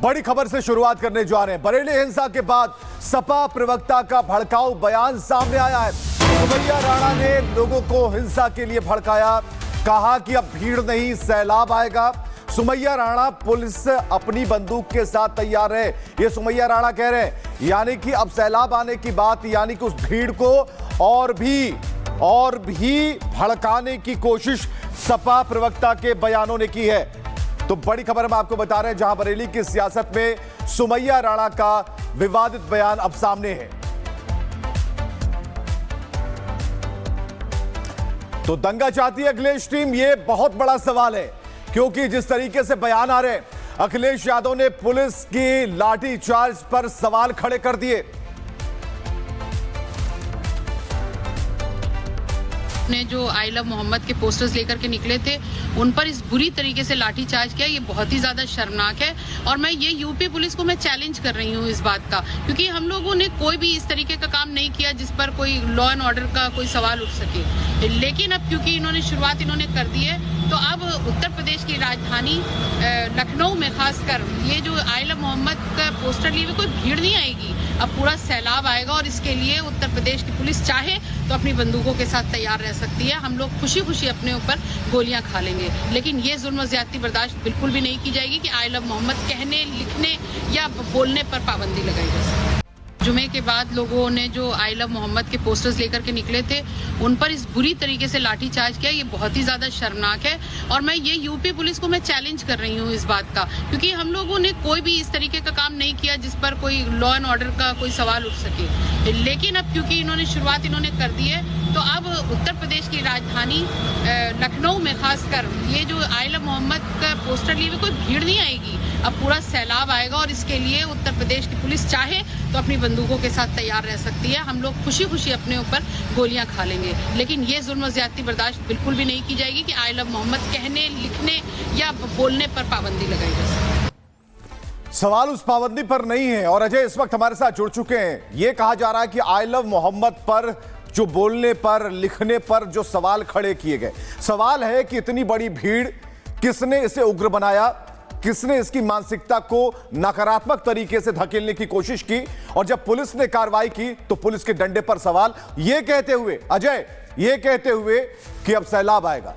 बड़ी खबर से शुरुआत करने जा रहे हैं। बरेली हिंसा के बाद सपा प्रवक्ता का भड़काऊ बयान सामने आया है। सुमैया राणा ने लोगों को हिंसा के लिए भड़काया, कहा कि अब भीड़ नहीं सैलाब आएगा। सुमैया राणा पुलिस अपनी बंदूक के साथ तैयार है, ये सुमैया राणा कह रहे हैं। यानी कि अब सैलाब आने की बात, यानी कि उस भीड़ को और भी भड़काने की कोशिश सपा प्रवक्ता के बयानों ने की है। तो बड़ी खबर हम आपको बता रहे हैं, जहां बरेली की सियासत में सुमैया राणा का विवादित बयान अब सामने है। तो दंगा चाहती है अखिलेश टीम, ये बहुत बड़ा सवाल है, क्योंकि जिस तरीके से बयान आ रहे हैं, अखिलेश यादव ने पुलिस की लाठीचार्ज पर सवाल खड़े कर दिए। ने जो आई लव मोहम्मद के पोस्टर्स लेकर के निकले थे, उन पर इस बुरी तरीके से लाठीचार्ज किया, ये बहुत ही ज्यादा शर्मनाक है। और मैं ये यूपी पुलिस को मैं चैलेंज कर रही हूँ इस बात का, क्योंकि हम लोगों ने कोई भी इस तरीके का काम नहीं किया जिस पर कोई लॉ एंड ऑर्डर का कोई सवाल उठ सके। लेकिन अब क्योंकि इन्होंने शुरुआत कर दी है, तो अब उत्तर प्रदेश की राजधानी लखनऊ में खासकर ये जो आई लव मोहम्मद का पोस्टर लिए हुए कोई भीड़ नहीं आएगी, अब पूरा सैलाब आएगा। और इसके लिए उत्तर प्रदेश की पुलिस चाहे तो अपनी बंदूकों के साथ तैयार रह सकती है। हम लोग खुशी खुशी अपने ऊपर गोलियां खा लेंगे, लेकिन ये जुल्म ज्यादती बर्दाश्त बिल्कुल भी नहीं की जाएगी कि आई लव मोहम्मद कहने, लिखने या बोलने पर पाबंदी लगाई जा सके। जुमे के बाद लोगों ने जो आई लव मोहम्मद के पोस्टर्स लेकर के निकले थे, उन पर इस बुरी तरीके से लाठीचार्ज किया, ये बहुत ही ज्यादा शर्मनाक है। और मैं ये यूपी पुलिस को मैं चैलेंज कर रही हूँ इस बात का, क्योंकि हम लोगों ने कोई भी इस तरीके का काम नहीं किया जिस पर कोई लॉ एंड ऑर्डर का कोई सवाल उठ सके। लेकिन अब क्योंकि इन्होंने शुरुआत कर दी है, तो अब उत्तर प्रदेश की राजधानी लखनऊ में खासकर ये जो आई लव मोहम्मद का पोस्टर लिए हुए कोई भीड़ नहीं आएगी, अब पूरा सैलाब आएगा। और इसके लिए उत्तर प्रदेश की पुलिस चाहे तो अपनी बंदूकों के साथ तैयार रह सकती है। हम लोग खुशी खुशी अपने ऊपर गोलियां खा लेंगे, लेकिन ये जुल्म ज्यादती बर्दाश्त बिल्कुल भी नहीं की जाएगी कि आई लव मोहम्मद कहने, लिखने या बोलने पर पाबंदी लगाई जा सके। सवाल उस पाबंदी पर नहीं है। और अजय इस वक्त हमारे साथ जुड़ चुके हैं। यह कहा जा रहा है कि आई लव मोहम्मद पर जो बोलने पर, लिखने पर जो सवाल खड़े किए गए, सवाल है कि इतनी बड़ी भीड़, किसने इसे उग्र बनाया, किसने इसकी मानसिकता को नकारात्मक तरीके से धकेलने की कोशिश की। और जब पुलिस ने कार्रवाई की तो पुलिस के डंडे पर सवाल, यह कहते हुए अजय, यह कहते हुए कि अब सैलाब आएगा।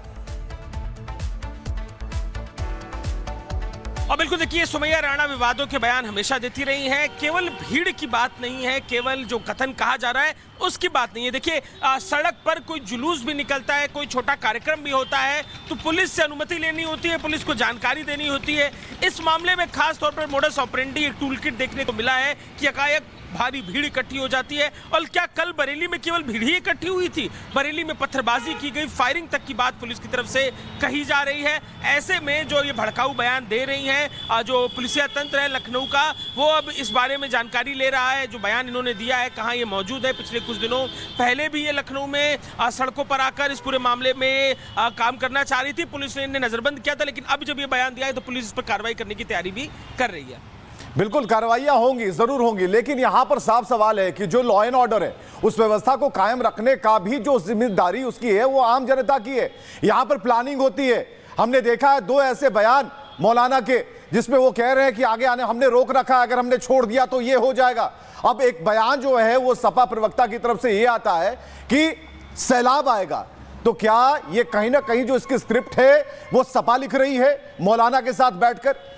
और बिल्कुल देखिए, सुमैया राणा विवादों के बयान हमेशा देती रही हैं। केवल भीड़ की बात नहीं है, केवल जो कथन कहा जा रहा है उसकी बात नहीं है। देखिए, सड़क पर कोई जुलूस भी निकलता है, कोई छोटा कार्यक्रम भी होता है, तो पुलिस से अनुमति लेनी होती है, पुलिस को जानकारी देनी होती है। इस मामले में खास तौर पर मोडस ऑपरेंडी, एक टूल किट देखने को मिला है कि एकाएक भारी भीड़ इकट्ठी हो जाती है। और क्या कल बरेली में केवल भीड़ ही इकट्ठी हुई थी? बरेली में पत्थरबाजी की गई, फायरिंग तक की बात पुलिस की तरफ से कही जा रही है। ऐसे में जो ये भड़काऊ बयान दे रही हैं जो पुलिसिया तंत्र है लखनऊ का, वो अब इस बारे में जानकारी ले रहा है। जो बयान इन्होंने दिया है, कहाँ ये मौजूद है। पिछले कुछ दिनों पहले भी ये लखनऊ में सड़कों पर आकर इस पूरे मामले में काम करना चाह रही थी, पुलिस ने इन्हें नजरबंद किया था। लेकिन अब जब ये बयान दिया है तो पुलिस इस पर कार्रवाई करने की तैयारी भी कर रही है। बिल्कुल कार्रवाइयां होंगी, जरूर होंगी, लेकिन यहां पर साफ सवाल है कि जो लॉ एंड ऑर्डर है, उस व्यवस्था को कायम रखने का भी जो जिम्मेदारी उसकी है, वो आम जनता की है। यहां पर प्लानिंग होती है। हमने देखा है दो ऐसे बयान मौलाना के, जिसमें वो कह रहे हैं कि आगे आने हमने रोक रखा है, अगर हमने छोड़ दिया तो ये हो जाएगा। अब एक बयान जो है वो सपा प्रवक्ता की तरफ से ये आता है कि सैलाब आएगा। तो क्या ये कहीं ना कहीं जो इसकी स्क्रिप्ट है वो सपा लिख रही है मौलाना के साथ बैठकर?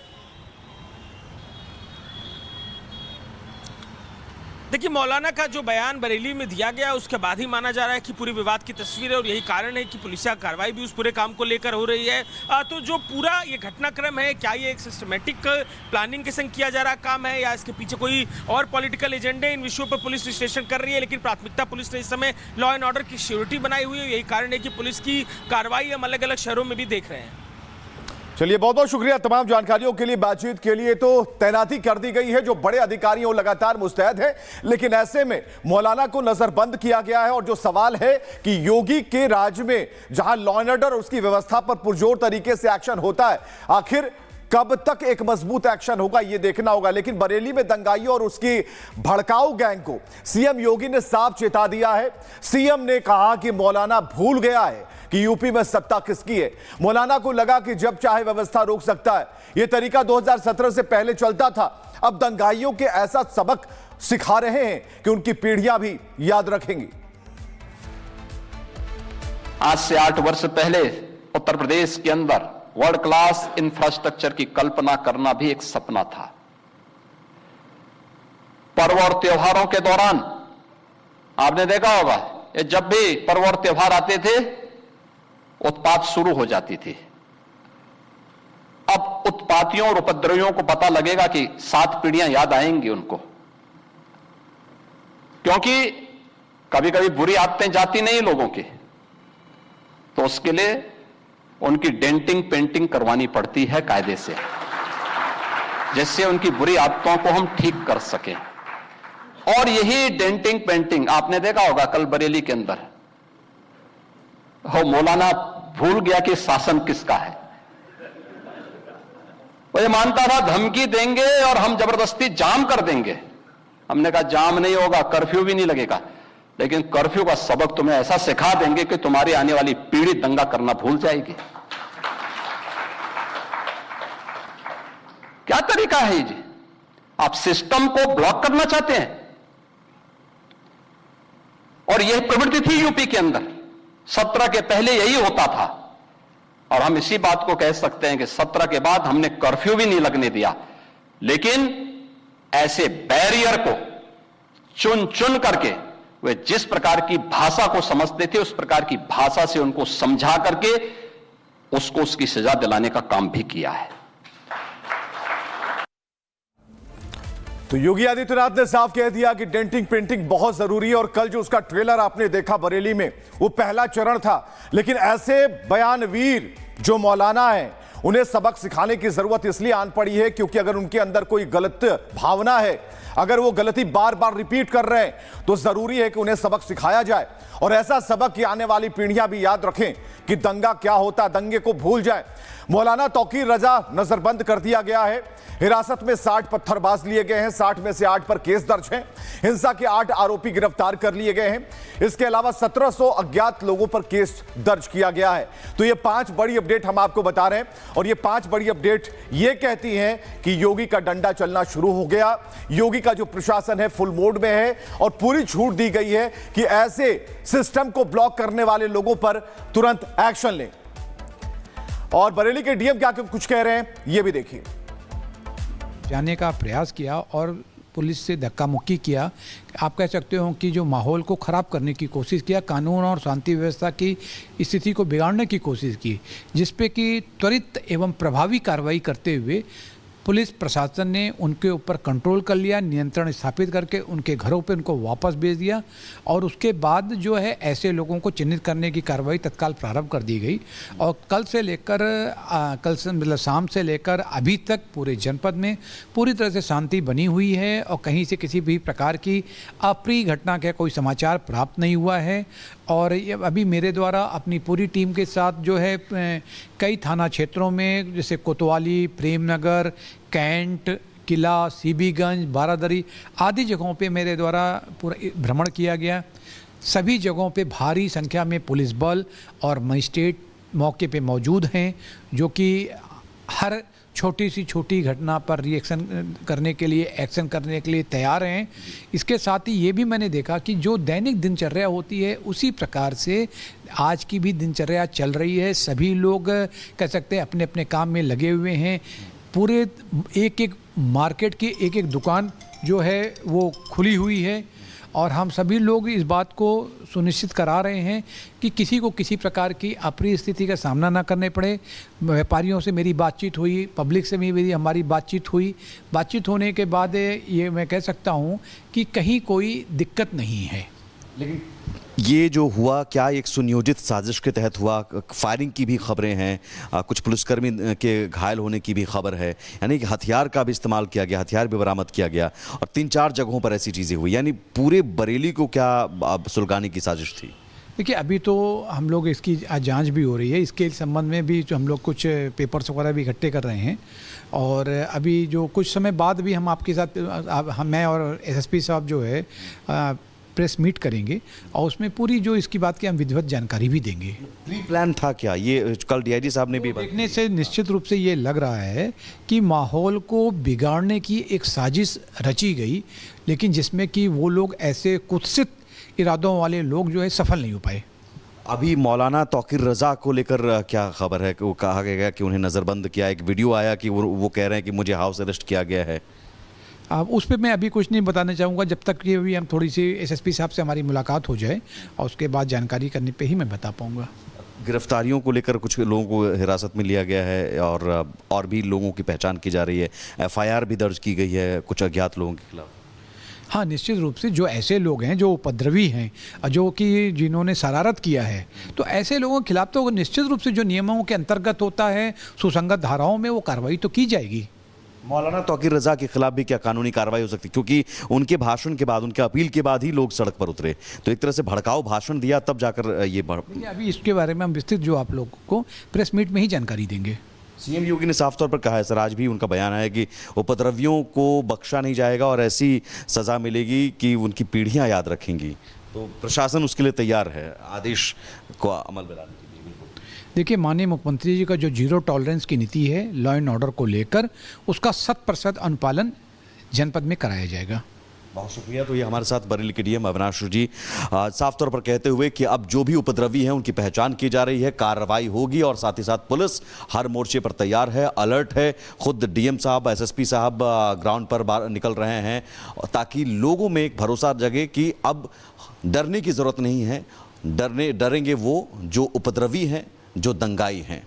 देखिए, मौलाना का जो बयान बरेली में दिया गया उसके बाद ही माना जा रहा है कि पूरी विवाद की तस्वीर है, और यही कारण है कि पुलिसिया कार्रवाई भी उस पूरे काम को लेकर हो रही है। तो जो पूरा ये घटनाक्रम है, क्या ये एक सिस्टमेटिक प्लानिंग के संग किया जा रहा काम है या इसके पीछे कोई और पॉलिटिकल एजेंडे, इन विषयों पर पुलिस विश्लेषण कर रही है। लेकिन प्राथमिकता पुलिस ने इस समय लॉ एंड ऑर्डर की सिक्योरिटी बनाई हुई है। यही कारण है कि पुलिस की कार्रवाई हम अलग अलग शहरों में भी देख रहे हैं। चलिए, बहुत बहुत शुक्रिया तमाम जानकारियों के लिए। बातचीत के लिए तो तैनाती कर दी गई है, जो बड़े अधिकारी हैं वो लगातार मुस्तैद है, लेकिन ऐसे में मौलाना को नजरबंद किया गया है। और जो सवाल है कि योगी के राज में जहां लॉ एंड ऑर्डर और उसकी व्यवस्था पर पुरजोर तरीके से एक्शन होता है, आखिर कब तक एक मजबूत एक्शन होगा ये देखना होगा। लेकिन बरेली में दंगाइयों और उसकी भड़काऊ गैंग को सीएम योगी ने साफ चेता दिया है। सीएम ने कहा कि मौलाना भूल गया है कि यूपी में सत्ता किसकी है। मौलाना को लगा कि जब चाहे व्यवस्था रोक सकता है। यह तरीका 2017 से पहले चलता था। अब दंगाइयों के ऐसा सबक सिखा रहे हैं कि उनकी पीढ़ियां भी याद रखेंगी। आज से 8 वर्ष पहले उत्तर प्रदेश के अंदर वर्ल्ड क्लास इंफ्रास्ट्रक्चर की कल्पना करना भी एक सपना था। पर्व और त्योहारों के दौरान आपने देखा होगा, ये जब भी पर्व और त्योहार आते थे उत्पात शुरू हो जाती थी। अब उत्पातियों और उपद्रवियों को पता लगेगा कि 7 पीढ़ियां याद आएंगी उनको, क्योंकि कभी कभी बुरी आदतें जाती नहीं लोगों की, तो उसके लिए उनकी डेंटिंग पेंटिंग करवानी पड़ती है कायदे से, जिससे उनकी बुरी आदतों को हम ठीक कर सकें। और यही डेंटिंग पेंटिंग आपने देखा होगा कल बरेली के अंदर, हो मौलाना भूल गया कि शासन किसका है। वो ये मानता था धमकी देंगे और हम जबरदस्ती जाम कर देंगे। हमने कहा जाम नहीं होगा, कर्फ्यू भी नहीं लगेगा, लेकिन कर्फ्यू का सबक तुम्हें ऐसा सिखा देंगे कि तुम्हारी आने वाली पीढ़ी दंगा करना भूल जाएगी। क्या तरीका है जी? आप सिस्टम को ब्लॉक करना चाहते हैं। और यह प्रवृत्ति थी यूपी के अंदर, 17 के पहले यही होता था। और हम इसी बात को कह सकते हैं कि 17 के बाद हमने कर्फ्यू भी नहीं लगने दिया, लेकिन ऐसे बैरियर को चुन चुन करके वे जिस प्रकार की भाषा को समझते थे उस प्रकार की भाषा से उनको समझा करके उसको उसकी सजा दिलाने का काम भी किया है। तो योगी आदित्यनाथ ने साफ कह दिया कि डेंटिंग पेंटिंग बहुत जरूरी है। और कल जो उसका ट्रेलर आपने देखा बरेली में, वो पहला चरण था। लेकिन ऐसे बयानवीर जो मौलाना है, उन्हें सबक सिखाने की जरूरत इसलिए आन पड़ी है क्योंकि अगर उनके अंदर कोई गलत भावना है, अगर वो गलती बार बार रिपीट कर रहे हैं, तो जरूरी है कि उन्हें सबक सिखाया जाए। और ऐसा सबक कि आने वाली पीढ़ियां भी याद रखें कि दंगा क्या होता, दंगे को भूल जाए। मौलाना तौकीर रजा नजरबंद कर दिया गया है। हिरासत में 60 पत्थरबाज लिए गए हैं। 60 में से 8 पर केस दर्ज हैं। हिंसा के 8 आरोपी गिरफ्तार कर लिए गए हैं। इसके अलावा 1700 अज्ञात लोगों पर केस दर्ज किया गया है। तो ये 5 बड़ी अपडेट हम आपको बता रहे हैं। और ये 5 बड़ी अपडेट ये कहती हैं कि योगी का डंडा चलना शुरू हो गया। योगी का जो प्रशासन है फुल मोड में है और पूरी छूट दी गई है कि ऐसे सिस्टम को ब्लॉक करने वाले लोगों पर तुरंत एक्शन लें। और बरेली के डीएम क्या कुछ कह रहे हैं, ये भी देखिए। जाने का प्रयास किया और पुलिस से धक्का मुक्की किया। आप कह सकते हो कि जो माहौल को ख़राब करने की कोशिश किया, कानून और शांति व्यवस्था की स्थिति को बिगाड़ने की कोशिश की, जिस पे कि त्वरित एवं प्रभावी कार्रवाई करते हुए पुलिस प्रशासन ने उनके ऊपर कंट्रोल कर लिया, नियंत्रण स्थापित करके उनके घरों पे उनको वापस भेज दिया। और उसके बाद जो है ऐसे लोगों को चिन्हित करने की कार्रवाई तत्काल प्रारंभ कर दी गई। और कल से लेकर मतलब शाम से लेकर अभी तक पूरे जनपद में पूरी तरह से शांति बनी हुई है और कहीं से किसी भी प्रकार की अप्रिय घटना का कोई समाचार प्राप्त नहीं हुआ है। और ये अभी मेरे द्वारा अपनी पूरी टीम के साथ जो है कई थाना क्षेत्रों में जैसे कोतवाली, प्रेमनगर, कैंट, किला, सीबीगंज, बारादरी आदि जगहों पे मेरे द्वारा पूरा भ्रमण किया गया। सभी जगहों पे भारी संख्या में पुलिस बल और मजिस्ट्रेट मौके पे मौजूद हैं, जो कि हर छोटी सी छोटी घटना पर रिएक्शन करने के लिए, एक्शन करने के लिए तैयार हैं। इसके साथ ही ये भी मैंने देखा कि जो दैनिक दिनचर्या होती है उसी प्रकार से आज की भी दिनचर्या चल रही है। सभी लोग कह सकते हैं अपने अपने काम में लगे हुए हैं। पूरे एक एक मार्केट की एक एक दुकान जो है वो खुली हुई है और हम सभी लोग इस बात को सुनिश्चित करा रहे हैं कि किसी को किसी प्रकार की अप्रिय स्थिति का सामना ना करने पड़े। व्यापारियों से मेरी बातचीत हुई, पब्लिक से भी हमारी बातचीत हुई। बातचीत होने के बाद ये मैं कह सकता हूँ कि कहीं कोई दिक्कत नहीं है। लेकिन ये जो हुआ क्या एक सुनियोजित साजिश के तहत हुआ? फायरिंग की भी खबरें हैं, कुछ पुलिसकर्मी के घायल होने की भी खबर है, यानी कि हथियार का भी इस्तेमाल किया गया, हथियार भी बरामद किया गया और 3-4 जगहों पर ऐसी चीज़ें हुई। यानी पूरे बरेली को क्या सुलगाने की साजिश थी? देखिए अभी तो हम लोग इसकी जांच भी हो रही है। इसके संबंध में भी जो हम लोग कुछ पेपर्स वगैरह भी इकट्ठे कर रहे हैं और अभी जो कुछ समय बाद भी हम आपके साथ मैं और एसएसपी साहब जो है प्रेस मीट करेंगे और उसमें पूरी जो इसकी बात की हम विधिवत जानकारी भी देंगे। प्री प्लान था क्या ये? कल डीआईजी साहब ने भी देखने से निश्चित रूप से ये लग रहा है कि माहौल को बिगाड़ने की एक साजिश रची गई, लेकिन जिसमें कि वो लोग ऐसे कुत्सित इरादों वाले लोग जो है सफल नहीं हो पाए। अभी मौलाना तौकीर रज़ा को लेकर क्या खबर है कि वो कहा गया कि उन्हें नज़रबंद किया, एक वीडियो आया कि वो कह रहे हैं कि मुझे हाउस अरेस्ट किया गया है। अब उस पर मैं अभी कुछ नहीं बताना चाहूँगा, जब तक कि अभी हम थोड़ी सी एसएसपी साहब से हमारी मुलाकात हो जाए और उसके बाद जानकारी करने पे ही मैं बता पाऊँगा। गिरफ्तारियों को लेकर कुछ लोगों को हिरासत में लिया गया है और भी लोगों की पहचान की जा रही है, एफआईआर भी दर्ज की गई है कुछ अज्ञात लोगों के खिलाफ। हाँ, निश्चित रूप से जो ऐसे लोग हैं जो उपद्रवी हैं, जो कि जिन्होंने शरारत किया है, तो ऐसे लोगों के खिलाफ तो निश्चित रूप से जो नियमों के अंतर्गत होता है, सुसंगत धाराओं में वो कार्रवाई तो की जाएगी। मौलाना तौकीर रज़ा के खिलाफ भी क्या कानूनी कार्रवाई हो सकती है? क्योंकि उनके भाषण के बाद, उनके अपील के बाद ही लोग सड़क पर उतरे, तो एक तरह से भड़काऊ भाषण दिया तब जाकर ये अभी इसके बारे में हम विस्तृत जो आप लोगों को प्रेस मीट में ही जानकारी देंगे। सीएम योगी ने साफ तौर पर कहा है सर, आज भी उनका बयान है कि उपद्रवियों को बख्शा नहीं जाएगा और ऐसी सज़ा मिलेगी कि उनकी पीढ़ियां याद रखेंगी। तो प्रशासन उसके लिए तैयार है आदेश को अमल में लाने के लिए। देखिए, माननीय मुख्यमंत्री जी का जो जीरो टॉलरेंस की नीति है लॉ एंड ऑर्डर को लेकर, उसका 100% अनुपालन जनपद में कराया जाएगा। बहुत शुक्रिया। तो ये हमारे साथ बरेली के डीएम अविनाश जी साफ तौर पर कहते हुए कि अब जो भी उपद्रवी हैं उनकी पहचान की जा रही है, कार्रवाई होगी और साथ ही साथ पुलिस हर मोर्चे पर तैयार है, अलर्ट है। खुद डीएम साहब, एसएसपी साहब ग्राउंड पर निकल रहे हैं ताकि लोगों में एक भरोसा जगे कि अब डरने की ज़रूरत नहीं है। डरेंगे वो जो उपद्रवी हैं, जो दंगाई हैं।